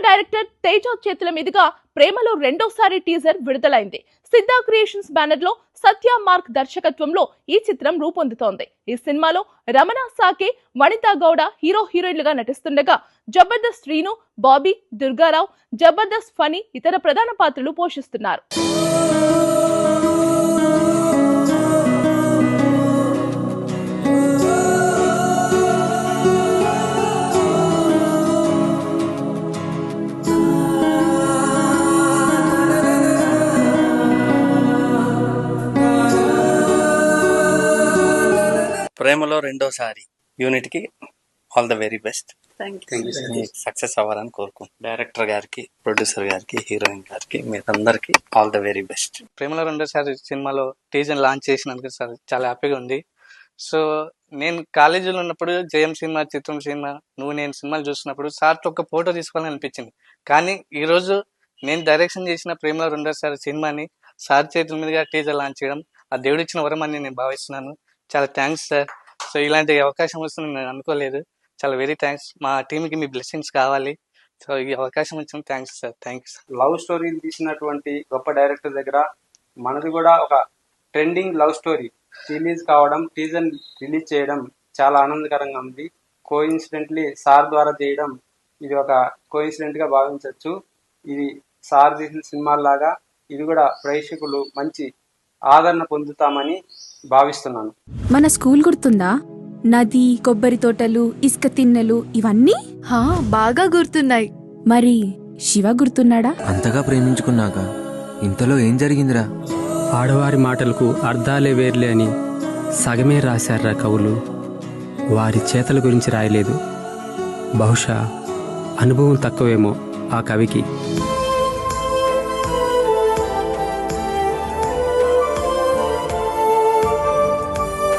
Director Teja చేతుల మీదుగా ప్రేమలో రెండోసారి టీజర్ విడుదలైంది. సిద్ధా క్రియేషన్స్ బ్యానర్ లో సత్య మార్క్ దర్శకత్వంలో ఈ చిత్రం రూపొందుతోంది. ఈ సినిమాలో రమణ సాకే, వనితా గౌడ హీరో హీరోయిన్లుగా నటిస్తుండగా జబర్దస్త్ శ్రీను, బాబీ, దుర్గారావు, జబర్దస్త్ ఫనీ ఇతర ప్రధాన పాత్రలు పోషిస్తున్నారు. ప్రేమలో రెండోసారి యూనిట్ కి all the very best. Success అవ్వాలని కోరుకుంటున్నాను. డైరెక్టర్ గారికి, ప్రొడ్యూసర్ గారికి, హీరోయిన్ గారికి, మీరందరికి ఆల్ ద వెరీ బెస్ట్. ప్రేమలో రెండోసారి సినిమాలో టీజర్ లాంచ్ చేసినందుకు సార్ చాలా హ్యాపీగా ఉంది. సో నేను కాలేజీలో ఉన్నప్పుడు జయం సినిమా, చిత్రం సినిమా, నువ్వు నేను సినిమాలు చూసినప్పుడు సార్తో ఒక ఫోటో తీసుకోవాలని అనిపించింది. కానీ ఈరోజు నేను డైరెక్షన్ చేసిన ప్రేమలో రెండోసారి సినిమాని సార్ చేతుల మీదుగా టీజర్ లాంచ్ చేయడం ఆ దేవుడు ఇచ్చిన వరం అని నేను భావిస్తున్నాను. చాలా థ్యాంక్స్ సార్. సో ఇలాంటి అవకాశం వస్తుంది నేను అనుకోలేదు. చాలా వెరీ థ్యాంక్స్. మా టీంకి మీ బ్లెస్సింగ్స్ కావాలి. సో ఈ అవకాశం వచ్చిన thanks sir. Thank you sir. Love స్టోరీలు తీసినటువంటి గొప్ప డైరెక్టర్ దగ్గర మనది కూడా ఒక ట్రెండింగ్ లవ్ స్టోరీ రిలీజ్ కావడం, టీజర్ రిలీజ్ చేయడం చాలా ఆనందకరంగా ఉంది. కోఇన్సిడెంట్లీ సార్ ద్వారా చేయడం ఇది ఒక కోఇన్సిడెంట్ గా భావించవచ్చు. ఇది సార్ తీసిన సినిమాలాగా ఇది కూడా ప్రేక్షకులు మంచి ఆదరణ పొందుతామని భావిస్తున్నాను. మన స్కూల్ గుర్తుందా? నది, కొబ్బరి తోటలు, ఇసుక తిన్నెలు ఇవన్నీ బాగా గుర్తున్నాయి. మరి శివ గుర్తున్నాడా? అంతగా ప్రేమించుకున్నాక ఇంతలో ఏం జరిగిందిరా? ఆడవారి మాటలకు అర్థాలే వేర్లే అని సగమే రాశారా కవులు. వారి చేతల గురించి రాయలేదు. బహుశా అనుభవం తక్కువేమో ఆ కవికి.